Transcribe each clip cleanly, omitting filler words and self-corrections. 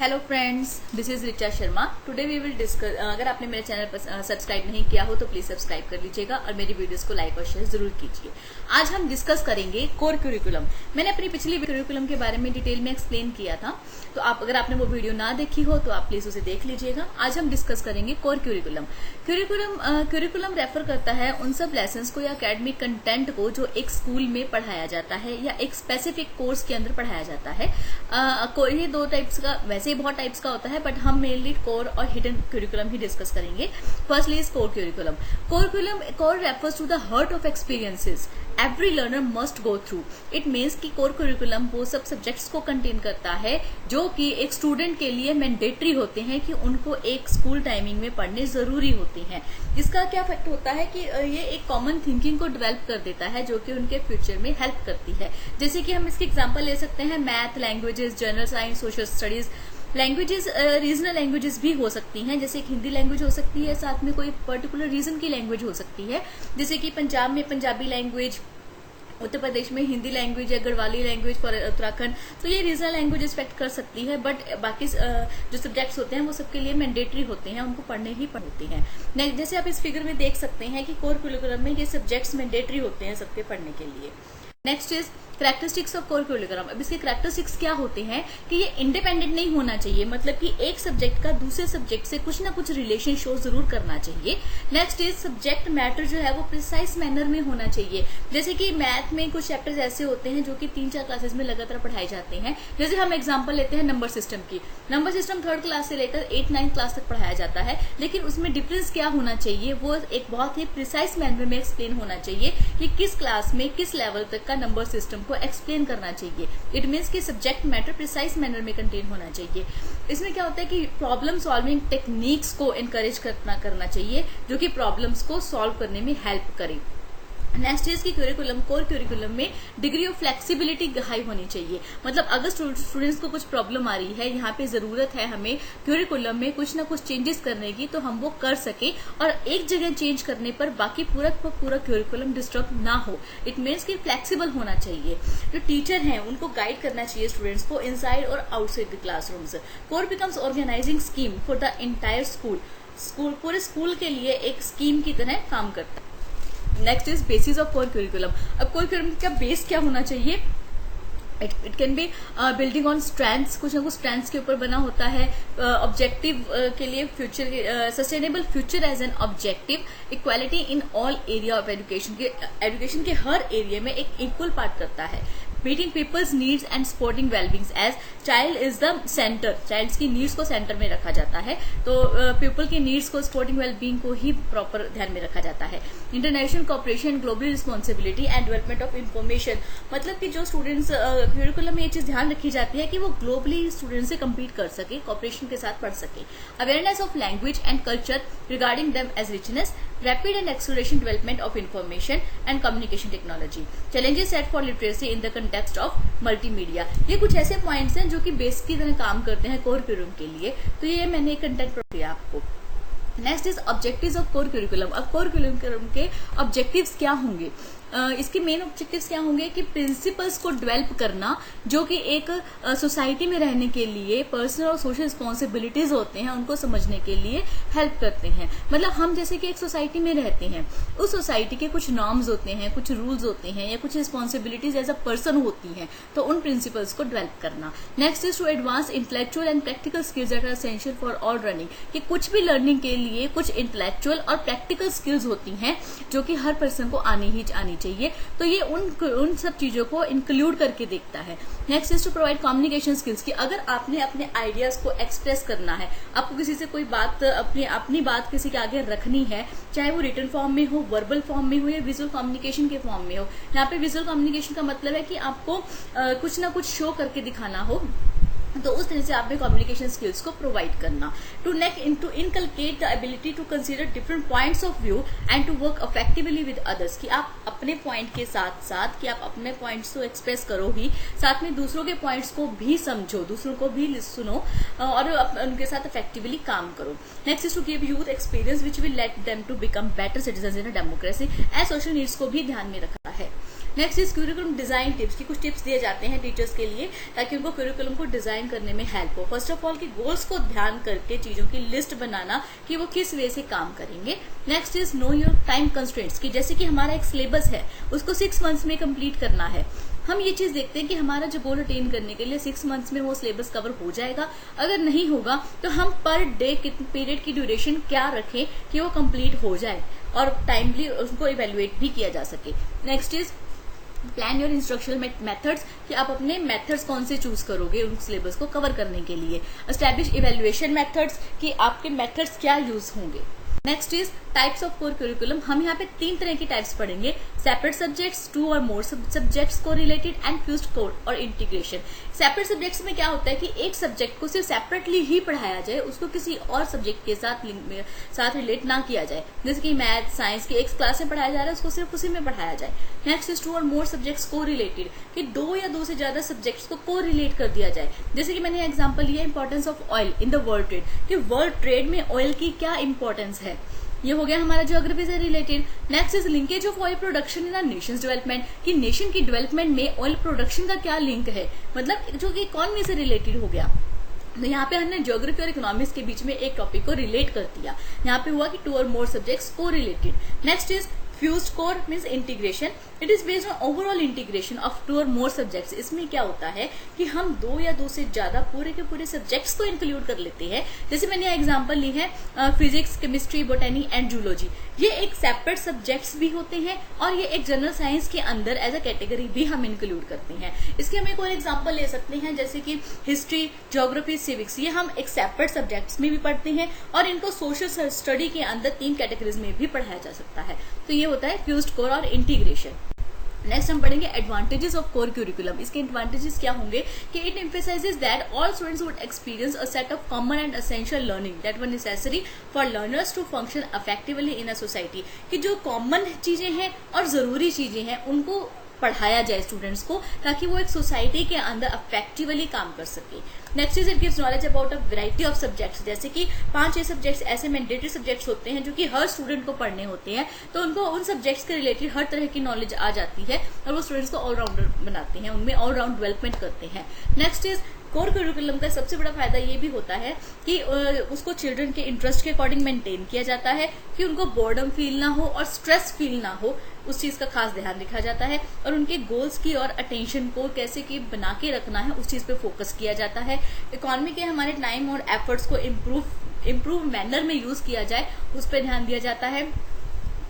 Hello friends, this is Richa Sharma. Today we will discuss, अगर आपने मेरे चैनल पर सब्सक्राइब नहीं किया हो तो प्लीज सब्सक्राइब कर लीजिएगा और मेरी वीडियोस को लाइक और शेयर जरूर कीजिए। आज हम डिस्कस करेंगे कोर क्यूरिकुलम। मैंने अपनी पिछली क्यूरिकुलम के बारे में डिटेल में एक्सप्लेन किया था, तो अगर आपने वो वीडियो ना देखी हो तो आप प्लीज उसे देख लीजिएगा। आज हम डिस्कस करेंगे कोर क्यूरिकुलम। क्यूरिकुलम रेफर करता है उन सब लेसन्स को या एकेडमिक कंटेंट को जो एक स्कूल में पढ़ाया जाता है या एक स्पेसिफिक कोर्स के अंदर पढ़ाया जाता है। ये दो टाइप्स का, वैसे ही बहुत टाइप्स का होता है, बट हम मेनली कोर और हिडन क्यूरिकुलम ही डिस्कस करेंगे। Firstly is core curriculum. Core refers to the heart of experiences every learner must go through. It means कि कोर क्यूरिकुलम वो सब सब्जेक्ट्स को कंटेन करता है जो कि एक स्टूडेंट के लिए मैंडेटरी होते हैं कि उनको एक स्कूल टाइमिंग में पढ़ने जरूरी होते हैं। इसका क्या इफेक्ट होता है कि ये एक कॉमन थिंकिंग को डेवलप कर देता है जो कि उनके फ्यूचर में हेल्प करती है। जैसे कि हम इसकी एग्जांपल ले सकते हैं math, languages, general science, social studies. Languages regional languages भी हो सकती हैं, जैसे एक हिंदी लैंग्वेज हो सकती है, साथ में कोई पर्टिकुलर रीजन की लैंग्वेज हो सकती है। जैसे कि पंजाब में पंजाबी लैंग्वेज, उत्तर प्रदेश में हिंदी लैंग्वेज है, गढ़वाली लैंग्वेज फॉर उत्तराखंड, तो ये रीजनल लैंग्वेज इफेक्ट कर सकती है। बट बाकी जो सब्जेक्ट्स होते हैं वो सबके लिए मैंडेटरी होते हैं, उनको पढ़ने ही पड़ते हैं। जैसे आप इस फिगर में देख सकते हैं कि कोर क्यूरिकुलम में ये सब्जेक्ट्स मैंडेटरी होते हैं सबके पढ़ने के लिए। Next is characteristics of core curriculum. अब इसके कैरेक्टरिस्टिक्स क्या होते हैं कि ये इंडिपेंडेंट नहीं होना चाहिए, मतलब कि एक सब्जेक्ट का दूसरे सब्जेक्ट से कुछ ना कुछ रिलेशन शो जरूर करना चाहिए। नेक्स्ट इज सब्जेक्ट मैटर जो है वो प्रिसाइज मैनर में होना चाहिए। जैसे कि मैथ में कुछ चैप्टर्स ऐसे होते हैं जो कि 3-4 क्लासेस में लगातार पढ़ाए जाते हैं। जैसे हम एग्जाम्पल लेते हैं नंबर सिस्टम की। नंबर सिस्टम 3rd क्लास से लेकर 8-9 क्लास तक पढ़ाया जाता है, लेकिन उसमें डिफरेंस क्या होना चाहिए, वो एक बहुत ही प्रिसाइज मैनर में एक्सप्लेन होना चाहिए कि किस क्लास में किस लेवल तक का नंबर सिस्टम को एक्सप्लेन करना चाहिए। इट मीन्स कि सब्जेक्ट मैटर प्रिसाइज मैनर में कंटेन होना चाहिए। इसमें क्या होता है कि प्रॉब्लम सॉल्विंग टेक्निक्स को एनकरेज करना चाहिए जो कि प्रॉब्लम्स को सॉल्व करने में हेल्प करे। नेक्स्ट इज की कोर क्यूरिकुलम में डिग्री ऑफ फ्लेक्सिबिलिटी हाई होनी चाहिए। मतलब अगर स्टूडेंट्स को कुछ प्रॉब्लम आ रही है, यहाँ पे जरूरत है हमें क्यूरिकुलम में कुछ ना कुछ चेंजेस करने की, तो हम वो कर सके और एक जगह चेंज करने पर बाकी पूरा क्यूरिकुलम डिस्टर्ब ना हो। इट मीन्स कि फ्लेक्सिबल होना चाहिए। जो टीचर हैं उनको गाइड करना चाहिए स्टूडेंट्स को इनसाइड और outside the classrooms. Core becomes organising scheme for the entire school पूरे स्कूल के लिए एक स्कीम की तरह काम करता है। Next is basis of core curriculum. अब कोर क्यूरिकुलम का बेस क्या होना चाहिए? It can be building on strengths, कुछ ना कुछ स्ट्रेंथ्स के ऊपर बना होता है। ऑब्जेक्टिव के लिए future, sustainable future as an objective, equality in all area of education के हर एरिया में एक इक्वल पार्ट करता है। Meeting peoples needs and supporting wellbeings as child is the centre. Childs की नीड्स को सेंटर में रखा जाता है, तो पीपल की नीड्स को, सपोर्टिंग वेलबींग को ही प्रॉपर ध्यान में रखा जाता है। International cooperation, global responsibility and development of information. मतलब कि जो स्टूडेंट्स क्यूरिकुलम में ये चीज ध्यान रखी जाती है कि वो ग्लोबली स्टूडेंट से कम्पीट कर सके, कॉपरेशन के साथ पढ़ सके। Awareness of language and culture regarding them as richness, rapid and acceleration development of information and communication technology, challenges set for literacy in the context of multimedia। ये कुछ ऐसे पॉइंट्स हैं जो कि बेस की तरह काम करते हैं कोर क्यूरिकुलम के लिए, तो ये मैंने कंटेंट प्रोवाइड किया आपको। Next is objectives of core curriculum. अब कोर क्यूरिकुलम के ऑब्जेक्टिव्स क्या होंगे? इसके मेन ऑब्जेक्टिव्स क्या होंगे कि प्रिंसिपल्स को डेवलप करना जो कि एक सोसाइटी में रहने के लिए पर्सनल और सोशल रिस्पॉन्सिबिलिटीज होते हैं उनको समझने के लिए हेल्प करते हैं। मतलब हम जैसे कि एक सोसाइटी में रहते हैं, उस सोसाइटी के कुछ नॉर्म्स होते हैं, कुछ रूल्स होते हैं या कुछ रिस्पॉन्सिबिलिटीज एज अ पर्सन होती हैं, तो उन प्रिंसिपल्स को डेवलप करना। Next is to advance intellectual and practical skills that are essential for all learning. कि कुछ भी लर्निंग के लिए कुछ इंटेलेक्चुअल और प्रैक्टिकल स्किल्स होती हैं जो कि हर पर्सन को आनी चाहिए, तो ये उन सब चीजों को इंक्लूड करके देखता है। Next is to provide communication skills. कि अगर आपने अपने आइडियाज को एक्सप्रेस करना है, आपको किसी से कोई बात, अपनी बात किसी के आगे रखनी है, चाहे वो रिटन फॉर्म में हो, वर्बल फॉर्म में हो या विजुअल कम्युनिकेशन के फॉर्म में हो। यहाँ पे विजुअल कम्युनिकेशन का मतलब है कि आपको कुछ ना कुछ शो करके दिखाना हो, तो उस तरह से आपने कम्युनिकेशन स्किल्स को प्रोवाइड करना। To inculcate the ability to consider different points of view and to work effectively with others. कि आप अपने पॉइंट के साथ साथ कि आप अपने पॉइंट्स को एक्सप्रेस करो ही, साथ में दूसरों के पॉइंट्स को भी समझो, दूसरों को भी सुनो और उनके साथ इफेक्टिवली काम करो। Next is to give youth experience which will let them to become better citizen in a democracy. As social needs को भी ध्यान में रखा है। Next is curriculum design tips की कुछ टिप्स दिए जाते हैं टीचर्स के लिए ताकि उनको क्यूरिकुलम को डिजाइन करने में हेल्प हो। फर्स्ट ऑफ ऑल की गोल्स को ध्यान करके चीजों की लिस्ट बनाना कि वो किस वे से काम करेंगे। Next is know your time constraints की जैसे कि हमारा एक सिलेबस है उसको 6 मंथ्स में कंप्लीट करना है। हम ये चीज देखते हैं कि हमारा जो गोल अटेन करने के लिए 6 मंथ्स में वो सिलेबस कवर हो जाएगा। अगर नहीं होगा तो हम पर डे पीरियड की ड्यूरेशन क्या रखें कि वो कंप्लीट हो जाए और टाइमली उसको इवेल्युएट भी किया जा सके। Next is plan your instructional methods कि आप अपने मेथड्स कौन से चूज करोगे उन सिलेबस को कवर करने के लिए। एस्टैब्लिश इवेल्युएशन मेथड्स कि आपके मेथड्स क्या यूज होंगे। Next is types of core curriculum. हम यहाँ पे 3 तरह की टाइप्स पढ़ेंगे, सेपरेट सब्जेक्ट्स, 2 और मोर सब्जेक्ट्स को रिलेटेड एंड फ्यूज्ड कोर और इंटीग्रेशन। सेपरेट सब्जेक्ट्स में क्या होता है कि एक सब्जेक्ट को सिर्फ सेपरेटली ही पढ़ाया जाए, उसको किसी और सब्जेक्ट के साथ रिलेट ना किया जाए। जैसे कि मैथ साइंस की एक क्लास में पढ़ाया जा रहा है उसको सिर्फ उसी में पढ़ाया जाए। नेक्स्ट इज 2 और मोर सब्जेक्ट्स को रिलेटेड कि 2 या 2 से ज्यादा सब्जेक्ट्स को रिलेट कर दिया जाए। जैसे कि मैंने एग्जाम्पल लिया importance of oil in the world trade कि वर्ल्ड ट्रेड में ऑयल की क्या इंपॉर्टेंस है। ये हो गया हमारा ज्योग्राफी से related. Next is linkage of oil production in Nations development कि नेशन की डेवलपमेंट में ऑयल प्रोडक्शन का क्या लिंक है, मतलब जो कि इकोनॉमी से रिलेटेड हो गया। तो यहाँ पे हमने ज्योग्राफी और इकोनॉमिक्स के बीच में एक टॉपिक को रिलेट कर दिया। यहाँ पे हुआ कि 2 और मोर सब्जेक्ट्स को related. Next is fused core means integration. It is based on overall integration of 2 और मोर सब्जेक्ट्स। इसमें क्या होता है कि हम 2 या 2 से ज्यादा पूरे के पूरे सब्जेक्ट्स को इंक्लूड कर लेते हैं। जैसे मैंने एग्जांपल ली है physics, chemistry, botany and zoology. ये एक सेपरेट सब्जेक्ट्स भी होते हैं और ये एक जनरल साइंस के अंदर एज अ कैटेगरी भी हम इंक्लूड करते हैं। इसके हम एक और एग्जाम्पल ले सकते हैं जैसे कि हिस्ट्री, ज्योग्राफी, सिविक्स। ये हम एक सेपरेट सब्जेक्ट्स में भी पढ़ते हैं और इनको सोशल स्टडी के अंदर 3 कैटेगरीज में भी पढ़ाया जा सकता है। तो ये होता है फ्यूज्ड कोर और इंटीग्रेशन। नेक्स्ट हम पढ़ेंगे एडवांटेजेस ऑफ कोर क्यूरिकुलम। इसके एडवांटेजेस क्या होंगे कि it emphasises that all students would experience a set of common and essential learning that were necessary for learners to function effectively in a society कि जो common चीजें हैं और जरूरी चीजें हैं उनको पढ़ाया जाए स्टूडेंट्स को ताकि वो एक सोसाइटी के अंदर इफेक्टिवली काम कर सके। Next is it gives knowledge about a variety of subjects. जैसे कि 5-6 सब्जेक्ट्स ऐसे मैंडेटरी सब्जेक्ट्स होते हैं जो कि हर स्टूडेंट को पढ़ने होते हैं, तो उनको उन सब्जेक्ट्स के रिलेटेड हर तरह की नॉलेज आ जाती है और वो स्टूडेंट्स को ऑलराउंडर बनाते हैं, उनमें ऑलराउंड डेवलपमेंट करते हैं। नेक्स्ट इज कोर करिकुलम का सबसे बड़ा फायदा ये भी होता है कि उसको चिल्ड्रन के इंटरेस्ट के अकॉर्डिंग मेंटेन किया जाता है कि उनको बोर्डम फील ना हो और स्ट्रेस फील ना हो, उस चीज का खास ध्यान रखा जाता है और उनके गोल्स की और अटेंशन को कैसे की बना के रखना है उस चीज पे फोकस किया जाता है। इकोनॉमी के हमारे टाइम और एफर्ट्स को इम्प्रूव मैनर में यूज किया जाए उस पर ध्यान दिया जाता है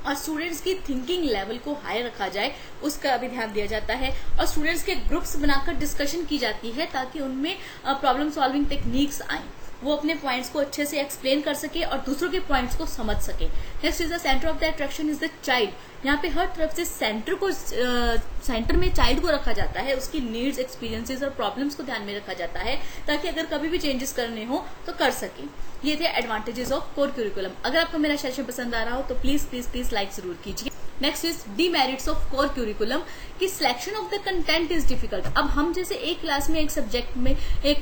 और स्टूडेंट्स की थिंकिंग लेवल को हाई रखा जाए उसका भी ध्यान दिया जाता है और स्टूडेंट्स के ग्रुप्स बनाकर डिस्कशन की जाती है ताकि उनमें प्रॉब्लम सॉल्विंग टेक्निक्स आए, वो अपने पॉइंट्स को अच्छे से एक्सप्लेन कर सके और दूसरों के पॉइंट्स को समझ सके। Next is the centre of the attraction is the child. यहाँ पे हर तरफ से सेंटर में चाइल्ड को रखा जाता है, उसकी नीड्स, एक्सपीरियंसेस और प्रॉब्लम्स को ध्यान में रखा जाता है ताकि अगर कभी भी चेंजेस करने हो तो कर सके। ये थे एडवांटेजेस ऑफ कोर करिकुलम। अगर आपको मेरा सेशन पसंद आ रहा हो तो प्लीज प्लीज प्लीज लाइक जरूर कीजिए। Next is demerits of core curriculum कि selection of the content is difficult. अब हम जैसे एक क्लास में एक सब्जेक्ट में एक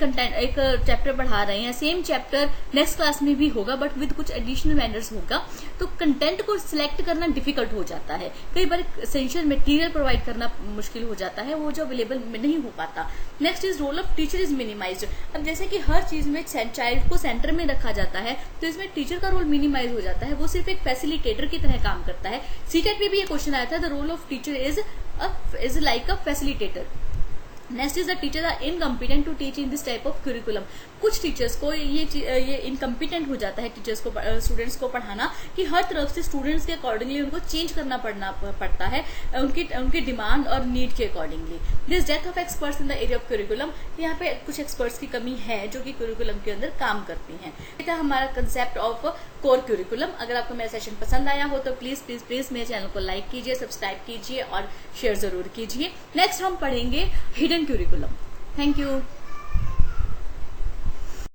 चैप्टर पढ़ा रहे हैं, सेम चैप्टर नेक्स्ट क्लास में भी होगा बट विद कुछ एडिशनल मैनर्स होगा, तो कंटेंट को सिलेक्ट करना डिफिकल्ट हो जाता है। कई बार एसेंशियल मटेरियल प्रोवाइड करना मुश्किल हो जाता है, वो जो अवेलेबल नहीं हो पाता। Next is role of teacher is minimised. अब जैसे कि हर चीज में चाइल्ड को सेंटर में रखा जाता है तो इसमें टीचर का रोल मिनिमाइज हो जाता है, वो सिर्फ एक फैसिलिटेटर की तरह काम करता है। सीटेट में भी ये क्वेश्चन आया था, the role of teacher is like a facilitator. Next is the teacher are incompetent to teach in this type of curriculum. कुछ टीचर्स को ये इनकम्पिटेंट हो जाता है टीचर्स को स्टूडेंट्स को पढ़ाना कि हर तरफ से स्टूडेंट्स के अकॉर्डिंगली उनको चेंज करना पड़ता है उनकी डिमांड और नीड के accordingly. This death of experts in the area of curriculum. यहाँ पे कुछ एक्सपर्ट्स की कमी है जो कि करिकुलम के अंदर काम करते हैं। ये था हमारा कंसेप्ट ऑफ कोर करिकुलम। अगर आपको मेरा सेशन पसंद आया हो तो प्लीज प्लीज प्लीज मेरे चैनल को लाइक कीजिए, सब्सक्राइब कीजिए और शेयर जरूर कीजिए। नेक्स्ट हम पढ़ेंगे हिडन करिकुलम। Thank you.